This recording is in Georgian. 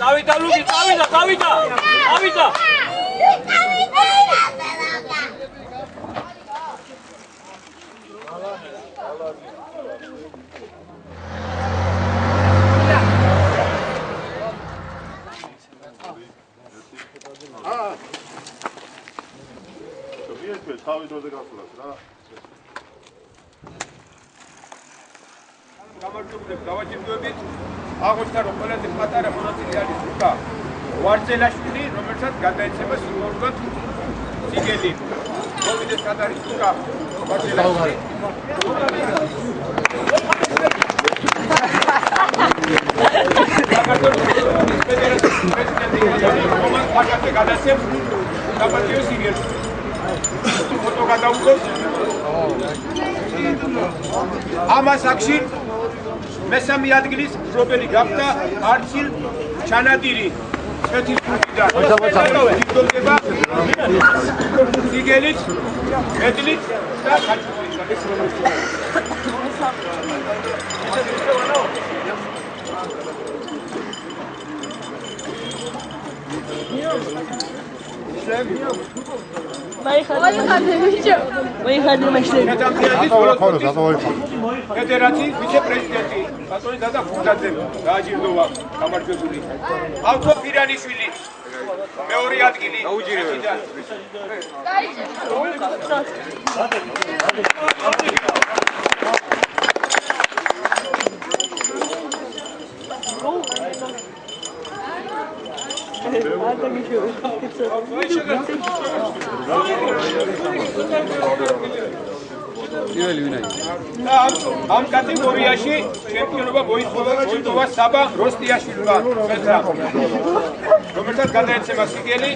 წავიდა ლუკი, წავიდა. თავი დროზე გასულას რა. გამარჯვებულებს დავაჯილდოებით. აღმოჩნდა რომ ყველაზე პატარა მონაწილე არის ლუკა ვარძელაშვილი, რომელსაც გადაეცემა სიმბოლურად ციგელი. მოვიდეს სად არის ლუკა ვარძელაშვილი. გადაცემს საპატიო სიგელს. ფოტო გადაუხოს. ამას აქში მესამე ადგილის მფლობელი გახდა არჩილ ჩანადირი სვეთის გუნდიდან. იბრძოლდება სიგელით, მედლით და ხაჭაპურით. ფედერაციის ვიცე-პრეზიდენტი ბატონი დადა ხურდაძე დააჯილდოვა გამარჯვებული. ავთო ფირანიშვილი მეორე ადგილი. ამ კატეგორიაში ჩემპიონობა მოითხოვა საბა როსტიაშვილმა, რომელსაც გადაეცემა სიგელი.